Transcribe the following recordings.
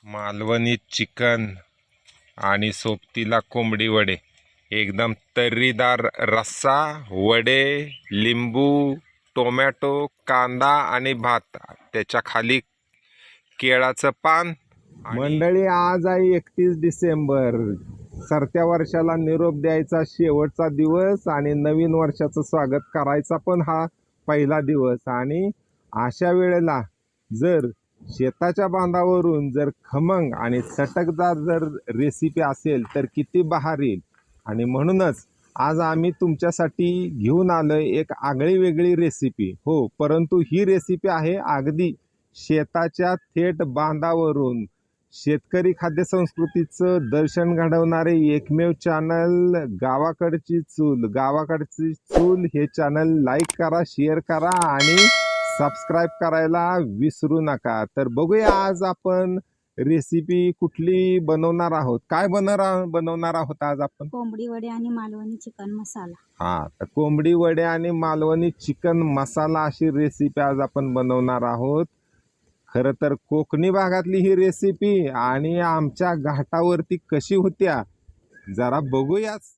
Malvani chicken आणि सोबतीला कोंबडी वडे, एकदम तर्रीदार रस्सा, वडे, लिंबू, टोमॅटो, कांदा आणि भात, त्याच्या खाली केळाचं पान। मंडळी, आज आहे 31 डिसेंबर, सरत्या वर्षाला निरोप द्यायचा शेवटचा दिवस आणि नवीन वर्षाचं स्वागत करायचा पण हा पहिला दिवस। आणि अशा वेळेला जर शेताच्या बांधावरून जर खमंग आणि चटकदार जर रेसिपी असेल तर किती बहार येईल। आणि म्हणूनच आज आम्ही तुमच्यासाठी घेऊन आलोय एक आगळी वेगळी रेसिपी। हो, परंतु ही रेसिपी आहे अगदी शेताच्या थेट बांधावरून। शेतकरी खाद्य संस्कृतीचं दर्शन घडवणारे एकमेव चॅनल गावाकडची चूल। गावाकडची चूल हे चॅनल लाईक करा, शेअर करा आणि सबस्क्राईब करायला विसरू नका। तर बघूया आज आपण रेसिपी कुठली बनवणार आहोत। काय बनवणार आहोत आज आपण? कोंबडी वडे आणि मालवणी चिकन मसाला। हा, तर कोंबडी वडे आणि मालवणी चिकन मसाला अशी रेसिपी आज आपण बनवणार आहोत। खरं तर कोकणी भागातली ही रेसिपी आणि आमच्या घाटावरती कशी होत्या जरा बघूयाच।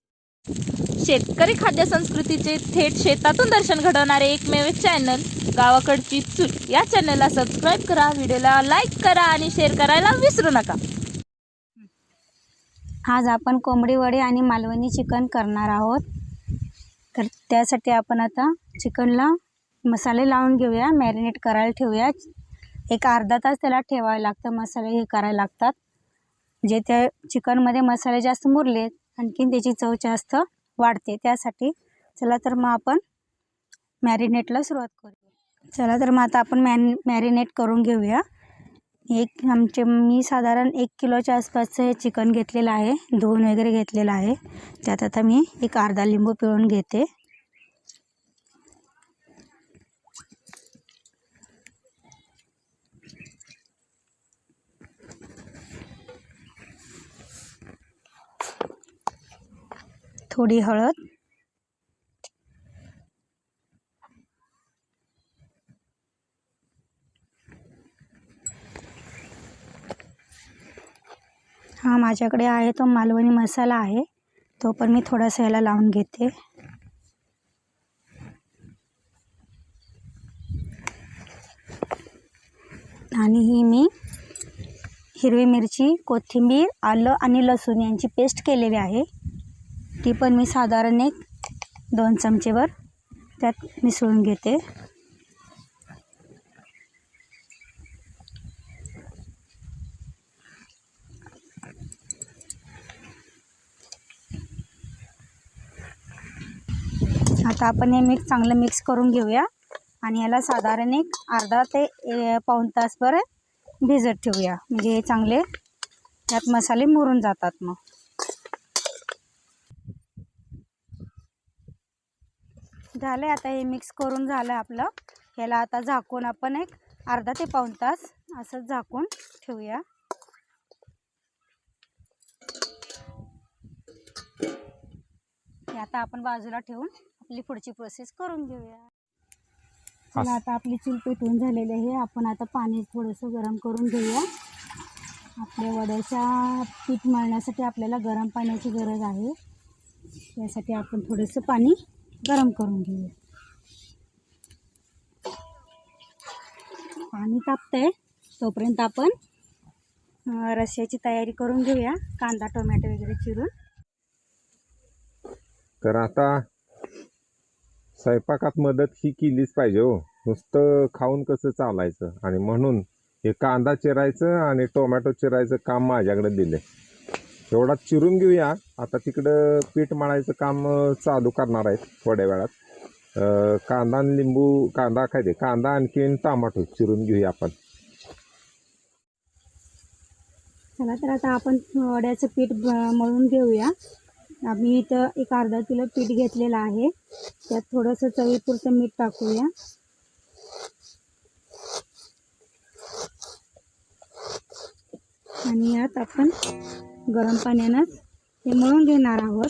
शेतकरी खाद्य संस्कृतीचे थेट शेतातून दर्शन घडवणारे एकमेव चॅनल गावाकडची चूल या चॅनलला सबस्क्राईब करा, व्हिडिओला लाईक करा आणि शेअर करायला विसरू नका। आज आपण कोंबडी वडे आणि मालवणी चिकन करणार आहोत। तर त्यासाठी आपण आता चिकनला मसाले लावून घेऊया, मॅरिनेट करायला ठेवूया। एक अर्धा तास त्याला ठेवायला लागतं, मसाले हे करायला लागतात जे त्या चिकनमध्ये मसाले जास्त मुरले आणखीन त्याची चव जास्त वाढते त्यासाठी। चला तर मग आपण मॅरिनेटला सुरुवात करूया। चला तर मग आता आपण मॅरिनेट करून घेऊया। मी साधारण 1 किलोच्या आसपासचं हे चिकन घेतलेलं आहे, धुवून वगैरे घेतलेलं आहे। त्यात आता मी एक अर्धा लिंबू पिळून घेते। थोडी हळद, हा माझ्याकडे आहे तो मालवणी मसाला आहे, तो पण मी थोडासा याला लावून घेते। आणि ही मी हिरवी मिरची, कोथिंबीर, आलं आणि लसूण यांची पेस्ट केलेली आहे, ती पण मी साधारण 1-2 चमचेवर त्यात मिसळून घेते। आता आपण हे चांगलं मिक्स करून घेऊया आणि याला साधारण एक अर्धा ते पाऊण तासभर भिजत ठेवूया, म्हणजे हे चांगले त्यात मसाले मुरून जातात। मग झालं, आता हे मिक्स करून झालं आपलं। ह्याला आता झाकून आपण एक अर्धा ते पाऊण तास असं झाकून ठेवूया। आता आपण बाजूला ठेवून आपली पुढची प्रोसेस करून घेऊया। चला, आता आपली चूल पेटवून झालेली आहे। आपण आता पाणी थोडंसं गरम करून घेऊया। आपल्या वड्याच्या पीठ मळण्यासाठी आपल्याला गरम पाण्याची गरज आहे, त्यासाठी आपण थोडंसं पाणी गरम करून घेऊया। पाणी तापतंय तोपर्यंत आपण रस्स्याची तयारी करून घेऊया, कांदा टोमॅटो वगैरे चिरून। तर आता स्वयंपाकात मदत ही केलीच पाहिजे हो, नुसतं खाऊन कसं चालायचं। आणि म्हणून हे कांदा चिरायचं आणि टोमॅटो चिरायचं काम माझ्याकडे दिले, एवढा चिरून घेऊया। आता तिकडं पीठ मळायचं काम चालू करणार आहेत थोड्या वेळात। कांदा आणि लिंबू, कांदा आणखीन टोमॅटो चिरून घेऊया आपण। चला तर आता आपण वड्याचं पीठ मळून घेऊया। आम्ही इथं एक अर्धा किलो पीठ घेतलेलं आहे, त्यात थोडंसं चवीपुरतं मीठ टाकूया। आणि यात आपण गरम पाण्यानं हे मळून घेणार आहोत।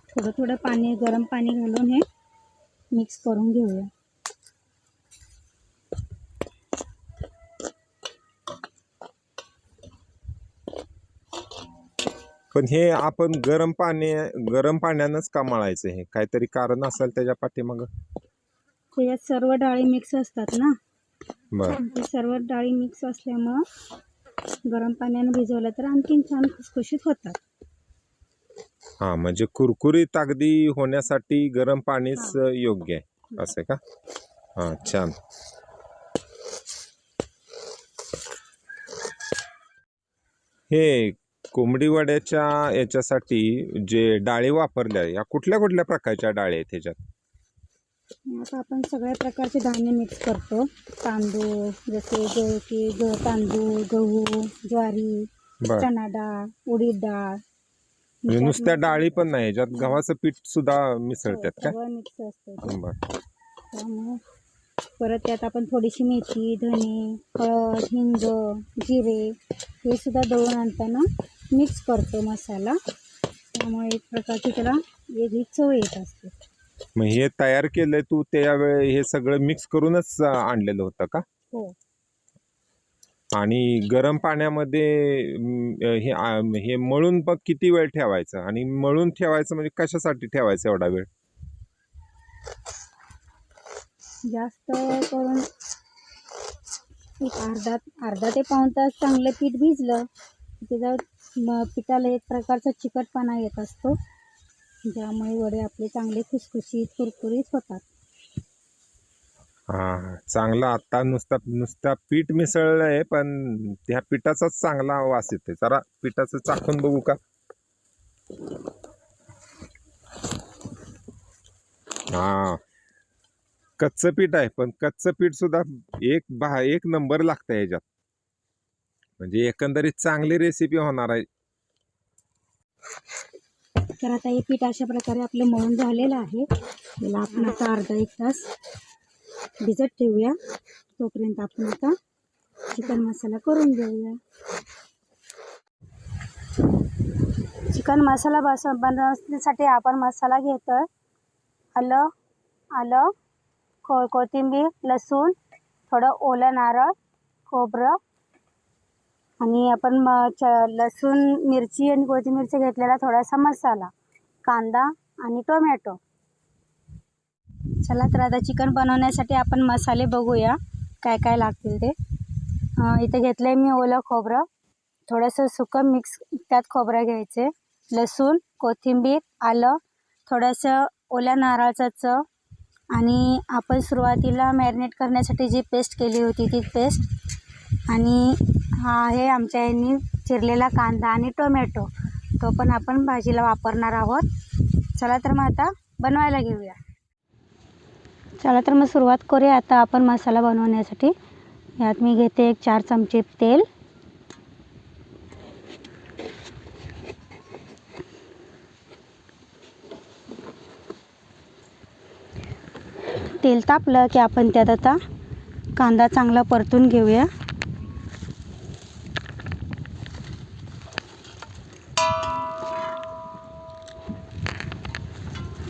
थोडं थोडं पाणी, गरम पाणी घालून हे मिक्स करून घेऊया। पण हे आपण गरम पाण्यानंच का मळायचं? हे काहीतरी कारण असेल त्याच्या पाठीमागं? त्याच्यात सर्व डाळी मिक्स असतात ना, बरं. ते सर्व डाळी मिक्स असल्यामुळं गरम पाण्याने भिजवलं तर आणखीन छान खुसखुशीत होतात. हा, म्हणजे कुरकुरीत अगदी होण्यासाठी गरम पाणीच योग्य आहे, असं का? हा, छान. हे कोंबडी वड्याच्या याच्यासाठी जे डाळी वापरल्या, या कुठल्या कुठल्या प्रकारच्या डाळी आहेत ह्याच्यात? आता आपण सगळ्या प्रकारचे धान्य मिक्स करतो. तांदूळ जसे की तांदूळ, गहू, ज्वारी, बर. चणा डाळ, उडीद डाळ. म्हणजे नुसत्या डाळी पण नाही, ह्याच्यात गव्हाचं पीठ सुद्धा मिसळतात का? सगळं मिक्स असतं. बर. त्यामुळे परत त्यात आपण थोडीशी मेथी, धने, हळद, हिंग, जिरे हे सुद्धा दळून आणताना मिक्स करतो मसाला. त्यामुळे एक प्रकारची त्याला वेगळी चव येत असते. मग हे तयार केलंय तू त्यावेळी हे सगळं मिक्स करूनच आणलेलं होतं का? हो. आणि गरम पाण्यामध्ये हे मळून बघ किती वेळ ठेवायचं? आणि मळून ठेवायचं म्हणजे कशासाठी ठेवायचं एवढा वेळ? जास्त करून एक अर्धा ते पाऊण तास चांगलं पीठ भिजलं त्याच्या पिठाला एक प्रकारचा चिकटपणा येत असतो, ज्यामुळे वडे आपले चांगले खुसखुशीत कुरकुरीत होतात. हा, चांगलं. आता नुसता पीठ मिसळलंय, पण त्या पिठाचाच चांगला वास येते. जरा पिठाचं चाखून बघू का? हा, कच्चं पीठ आहे, पण कच्चं पीठ सुद्धा एक नंबर लागतं ह्याच्यात. म्हणजे एकंदरीत चांगली रेसिपी होणार आहे. तर आता हे पीठ अशा प्रकारे आपलं मळून झालेलं आहे. त्याला आपण आता अर्धा एक तास भिजत ठेवूया. तोपर्यंत आपण आता चिकन मसाला करून घेऊया. चिकन मसाला बनवण्यासाठी आपण मसाला घेतोय. आलं, कोथिंबीर, लसूण, थोडं ओलं नारळ, खोबरं आणि आपण लसूण, मिरची आणि कोथिंबीरचा घेतलेला थोडासा मसाला, कांदा आणि टोमॅटो. चला तर आता चिकन बनवण्यासाठी आपण मसाले बघूया काय काय लागतील ते. इथे घेतलं आहे मी ओलं खोबरं, थोडंसं सुकं मिक्स त्यात खोबरं घ्यायचे, लसूण, कोथिंबीर, आलं, थोडंसं ओल्या नारळाचं चव आणि आपण सुरुवातीला मॅरिनेट करण्यासाठी जी पेस्ट केली होती ती पेस्ट आणि हा आहे आमच्या यांनी चिरलेला कांदा आणि टोमॅटो, तो पण आपण भाजीला वापरणार आहोत. चला तर मग आता बनवायला घेऊया. चला तर मग सुरुवात करूया आता आपण मसाला बनवण्यासाठी. यात मी घेते 4 चमचे तेल, तेल तापलं की आपण त्यात आता कांदा चांगला परतून घेऊया.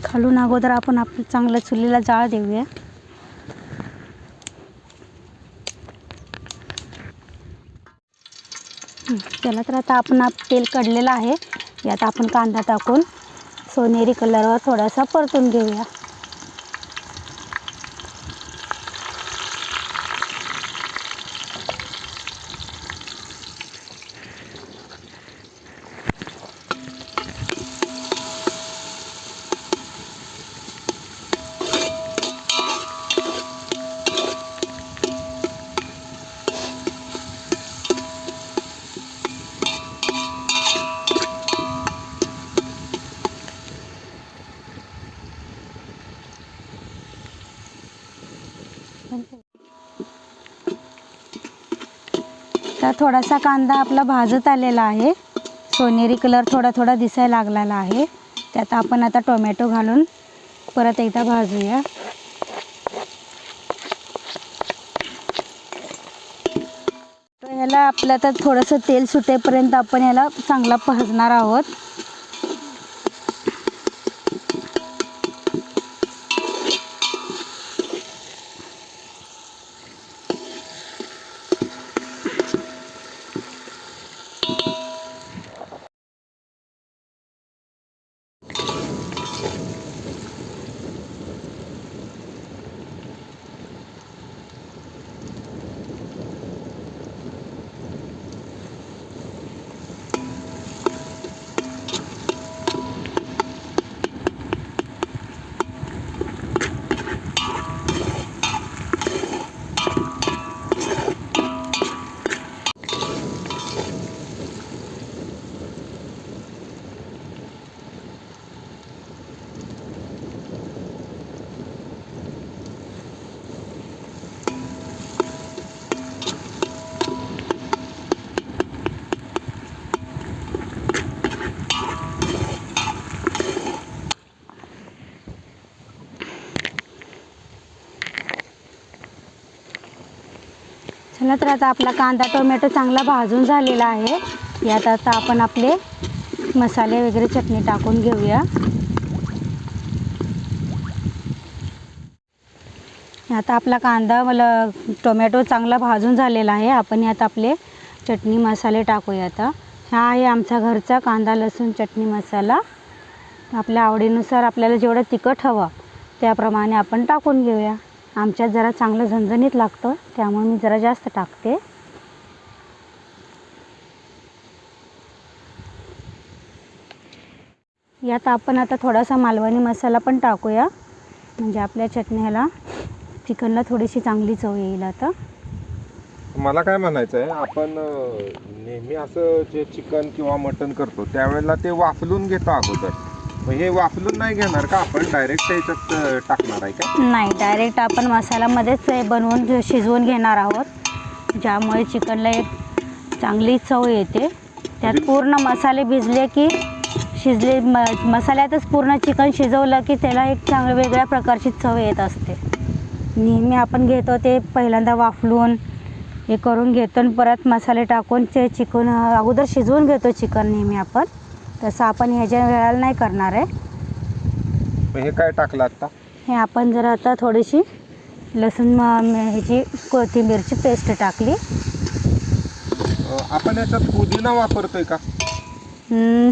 खालून अगोदर आपण आपलं चांगलं चुलीला जाळ देऊया. चला तर आता आपण तेल कढलेलं आहे, यात आपण कांदा टाकून सोनेरी कलरवर थोडासा परतून घेऊया. तर थोडासा कांदा आपला भाजत आलेला आहे, सोनेरी कलर थोडा थोडा दिसायला लागलेला आहे. त्यात आपण आता टोमॅटो घालून परत एकदा भाजूया. तर ह्याला आपलं आता थोडंसं तेल सुटेपर्यंत आपण ह्याला चांगला भाजणार आहोत. चला तर आता आपला कांदा टोमॅटो चांगला भाजून झालेला आहे. यात आता आपण आपले मसाले वगैरे चटणी टाकून घेऊया. आता आपला कांदा टोमॅटो चांगला भाजून झालेला आहे. आपण यात आपले चटणी मसाले टाकूया. आता हा आहे आमचा घरचा कांदा लसूण चटणी मसाला. आपल्या आवडीनुसार आपल्याला जेवढं तिखट हवं त्याप्रमाणे आपण टाकून घेऊया. आमच्यात जरा चांगलं झणझणीत लागतं त्यामुळे मी जरा जास्त टाकते. यात आपण आता थोडासा मालवणी मसाला पण टाकूया, म्हणजे आपल्या चटणीला चिकनला थोडीशी चांगली चव येईल. आता मला काय म्हणायचं आहे, आपण नेहमी असं जे चिकन किंवा मटण करतो त्यावेळेला ते वाफलून घेतो अगोदर. मग हे वाफलून नाही घेणार का, आपण डायरेक्ट त्याच्यात टाकणार आहे का? नाही, डायरेक्ट आपण मसाल्यामध्येच बनवून शिजवून घेणार आहोत, ज्यामुळे चिकनला एक चांगली चव येते. त्यात पूर्ण मसाले भिजले की शिजले मसाल्यातच पूर्ण चिकन शिजवलं की त्याला एक चांगलं वेगळ्या प्रकारची चव येत असते. नेहमी आपण घेतो ते पहिल्यांदा वाफलून हे करून घेतो आणि परत मसाले टाकून ते चिकन अगोदर शिजवून घेतो चिकन नेहमी आपण. तसं आपण ह्याच्या वेळेला नाही करणार आहे. हे काय टाकलं आता? हे आपण जरा आता थोडीशी लसूण ह्याची कोथिंबीरची पेस्ट टाकली. आपण याच्यात पुदिना वापरतोय का?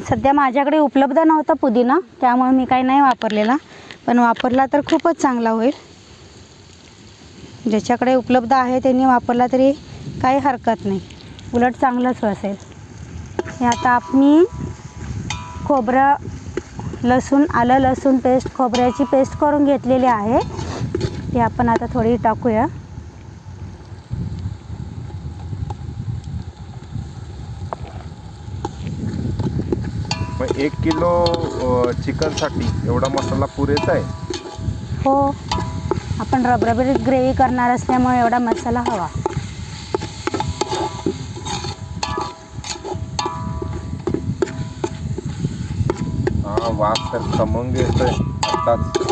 सध्या माझ्याकडे उपलब्ध नव्हता पुदिना, त्यामुळे मी काही नाही वापरलेला, पण वापरला तर खूपच चांगला होईल. ज्याच्याकडे उपलब्ध आहे त्यांनी वापरला तरी काही हरकत नाही, उलट चांगलंच असेल. हे आता मी खोबरं लसूण आलं लसूण पेस्ट खोबऱ्याची पेस्ट करून घेतलेली आहे, ती आपण आता थोडी टाकूया. मग 1 किलो चिकनसाठी एवढा मसाला पुरेसा आहे? हो, आपण रबरबीत ग्रेव्ही करणार असल्यामुळे एवढा मसाला हवा. हा, वास तर खमंग येतोय आताच.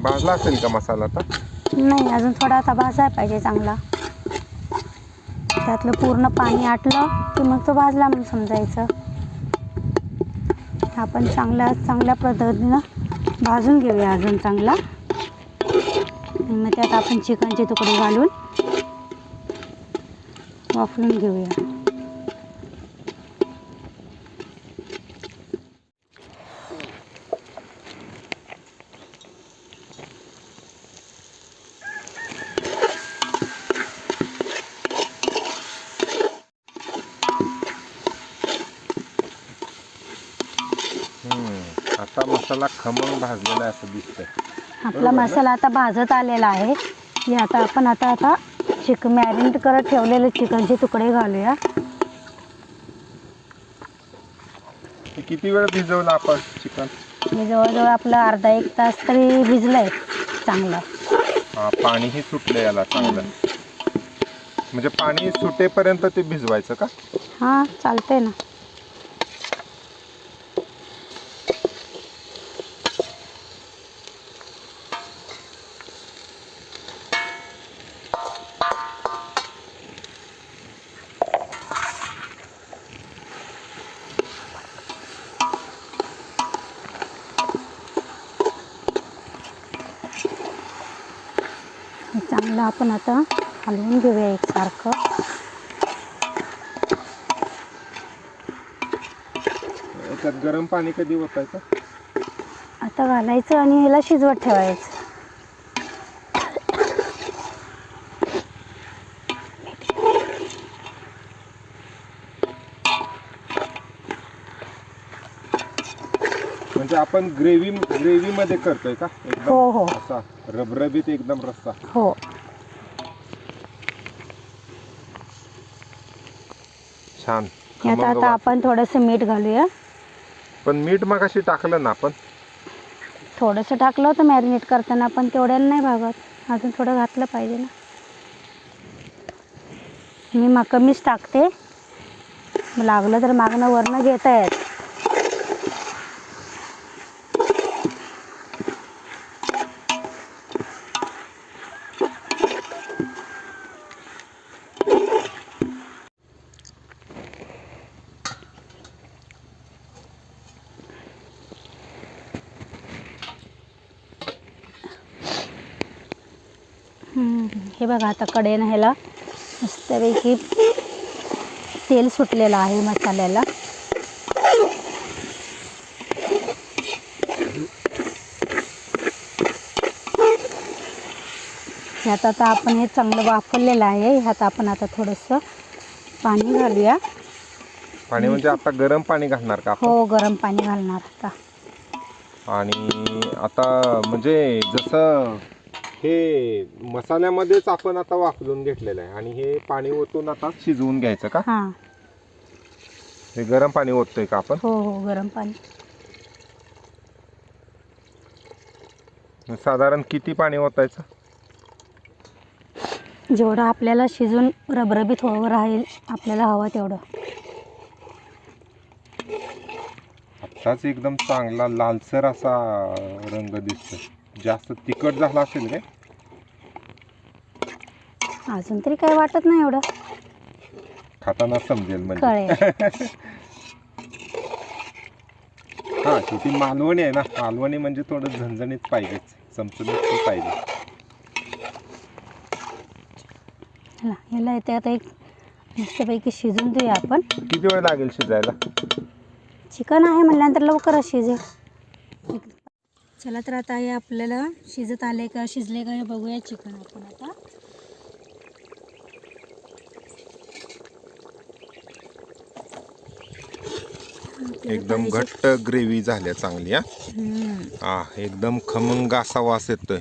भाजला असेल का मसाला आता? नाही, अजून थोडा आता भाजायला पाहिजे चांगला. त्यातलं पूर्ण पाणी आटलं की मग तो भाजला म्हणून समजायचं. आपण चांगल्या पद्धतीनं भाजून घेऊया अजून चांगला. मग त्यात आपण चिकनचे तुकडे घालून वाफलून घेऊया. आता मसाला खमंग भाजलेला आहे असं दिसतंय. आपला मसाला आता भाजत आलेला आहे. हे आता आपण आता चिकन मॅरिनेट करत ठेवलेले चिकनचे तुकडे घालूया. किती वेळ भिजवलं आपण चिकन? हे जवळजवळ आपलं अर्धा 1 तास तरी भिजलंय चांगलं. हा, पाणीही सुटलं याला चांगलं. म्हणजे पाणी सुटेपर्यंत ते भिजवायचं का? हां, चालतंय ना. चांगलं आपण आता हलवून घेऊया एकसारखं. त्यात गरम पाणी कधी ओतायचं? आता घालायचं आणि ह्याला शिजवत ठेवायचं. म्हणजे आपण ग्रेव्ही मध्ये करतोय का? हो हो, असा रबरबीत एकदम रस्सा. हो. छान. यात आता आपण थोडंसं मीठ घालूया. पण मीठ मगाशी टाकलं ना आपण? थोडंसं टाकलं होतं मॅरिनेट करताना, पण तेवढ्याला नाही भागत, अजून थोडं घातलं पाहिजे ना. मी कमीच टाकते, लागलं तर मागणं वरनं घेता येत. हे बघा आता कढईनं ह्याला मस्तपैकी तेल सुटलेलं आहे मसाल्याला. ह्यात आता आपण हे चांगलं वाफरलेलं आहे. ह्यात आपण आता थोडंसं पाणी घालूया. पाणी म्हणजे आता गरम पाणी घालणार का आपण? हो, गरम पाणी घालणार आता. आणि आता म्हणजे जसं हे मसाल्यामध्येच आपण आता वाफलून घेतलेलं आहे आणि हे पाणी ओतून आता शिजवून घ्यायचं का? हां. हे गरम पाणी ओततोय का आपण? हो हो, गरम पाणी. साधारण किती पाणी ओतायचं? जेवढं आपल्याला शिजून रबरबीत हवं राहील आपल्याला हवं तेवढं. आत्ताच एकदम चांगला लालसर असा रंग दिसतोय. जास्त तिखट झाला असेल रे? अजून तरी काही वाटत नाही एवढं. खाताना समजेल म्हणजे. कळेल. हा, शेवटी मालवणी आहे ना. मालवणी म्हणजे थोडं झणझणीत पाहिजेच, चमचमीत पाहिजे. ह्याला इथे आता एक मस्तपैकी शिजून देऊया आपण. किती वेळ लागेल शिजायला? चिकन आहे म्हटल्यानंतर लवकरच शिजेल. चला तर आता हे आपल्याला शिजत आले का शिजले का हे बघूया चिकन आपण आता. एकदम घट्ट ग्रेव्ही झाल्या चांगली. हा, एकदम खमंग असा वास येतोय.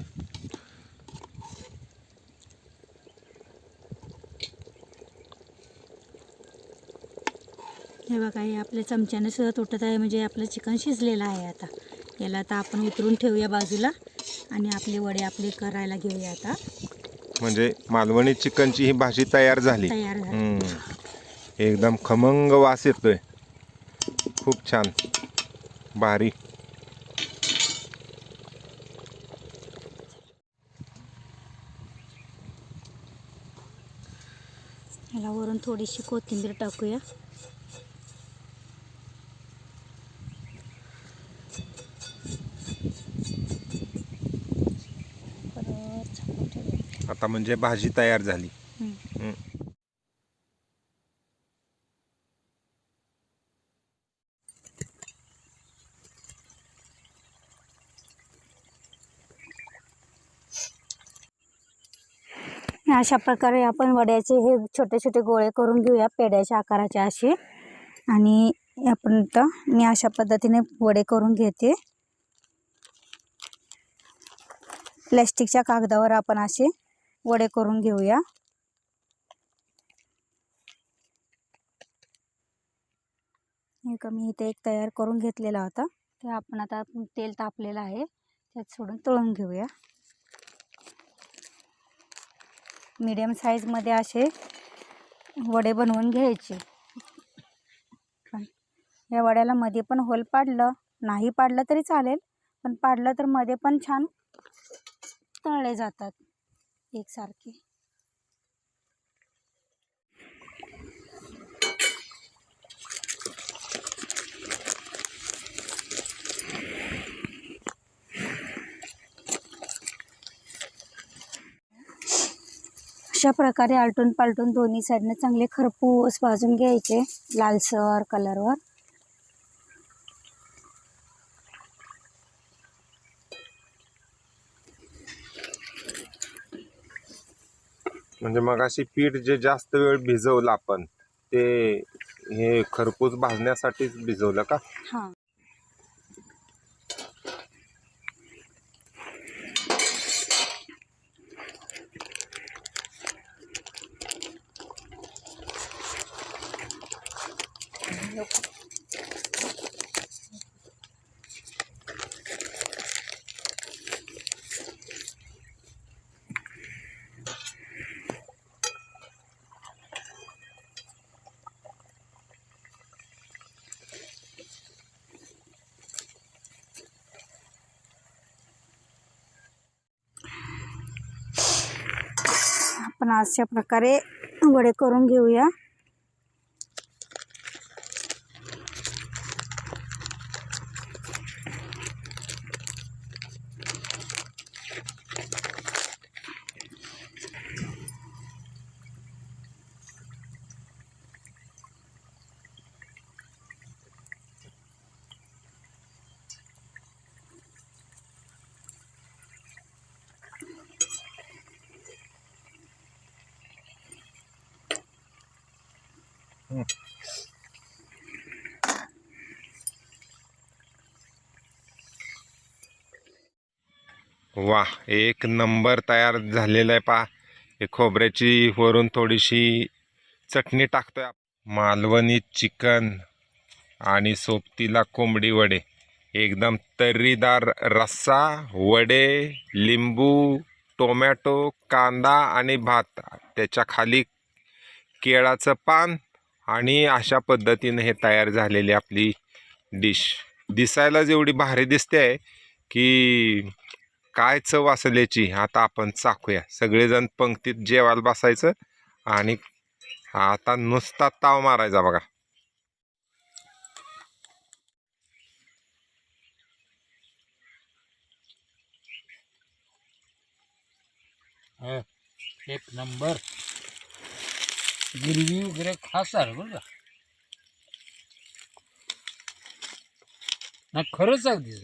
हे बघा, हे आपल्या चमच्याने सुद्धा तुटत आहे म्हणजे आपलं चिकन शिजलेलं आहे. आता याला आता आपण उतरून ठेवूया बाजूला आणि आपले वडे आपले करायला घेऊया आता. म्हणजे मालवणी चिकनची ही भाजी तयार झाली. एकदम खमंग वास येतोय. खूप छान, भारी. ह्याला वरून थोडीशी कोथिंबीर टाकूया. आता म्हणजे भाजी तयार झाली. अशा प्रकारे आपण वड्याचे हे छोटे छोटे गोळे करून घेऊया पेड्याच्या आकाराचे असे. आणि आपण आता मी अशा पद्धतीने वडे करून घेते. प्लॅस्टिकच्या कागदावर आपण असे वडे करून घेऊया. हे मी इथे एक तयार करून घेतलेला होता. ते आपण आता तेल तापलेलं आहे त्यात सोडून तळून घेऊया. मीडियम साईजमध्ये असे वडे बनवून घ्यायचे. या वड्याला मध्ये पण होल पाडलं, नाही पाडलं तरी चालेल, पण पाडलं तर मध्ये पण छान तळले जातात एकसारखे. अशा प्रकारे आलटून पालटून दोन्ही साईडने चांगले खरपूस भाजून घ्यायचे लालसर कलरवर. म्हणजे मगाशी पीठ जे जास्त वेळ भिजवलं आपण ते हे खरपूस भाजण्यासाठीच भिजवलं का? हां. आपण अशा प्रकारे वडे करून घेऊया. वा, एक नंबर तयार झालेला आहे पहा. हे खोबऱ्याची वरून थोडीशी चटणी टाकतोय. मालवणी चिकन आणि सोबतीला कोंबडी वडे, एकदम तर्रीदार रस्सा, वडे, लिंबू, टोमॅटो, कांदा आणि भात, त्याच्या खाली केळाचं पान, आणि अशा पद्धतीने हे तयार झालेली आपली डिश. दिसायला जेवढी भारी दिसते आहे की काय चव असेल याची आता आपण चाखूया. सगळेजण पंक्तीत जेवायला बसायचं आणि आता नुसता ताव मारायचा बघा. एक नंबर गिरवी वगैरे खास आहे बरं का. नाही खरंच अगदी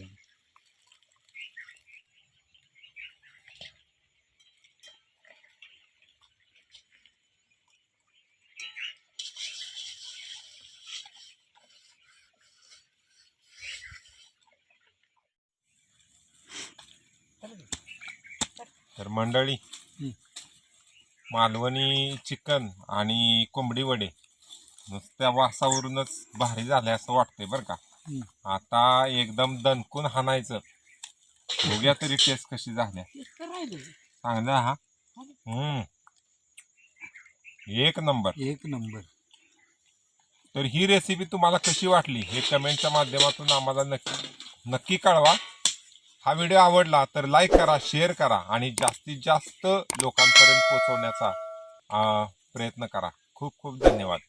तर मंडळी, मालवणी चिकन आणि कोंबडी वडे नुसत्या वासावरूनच भारी झाले असं वाटतंय बरं का. आता एकदम दणकून हाणायचं. बघूया तरी टेस्ट कशी झाल्या. चांगलं हा. एक नंबर. एक नंबर. तर ही रेसिपी तुम्हाला कशी वाटली हे कमेंटच्या माध्यमातून आम्हाला नक्की कळवा. हा व्हिडिओ आवडला तर लाईक करा, शेअर करा आणि जास्तीत जास्त लोकांपर्यंत पोहोचवण्याचा प्रयत्न करा. खूप खूप धन्यवाद.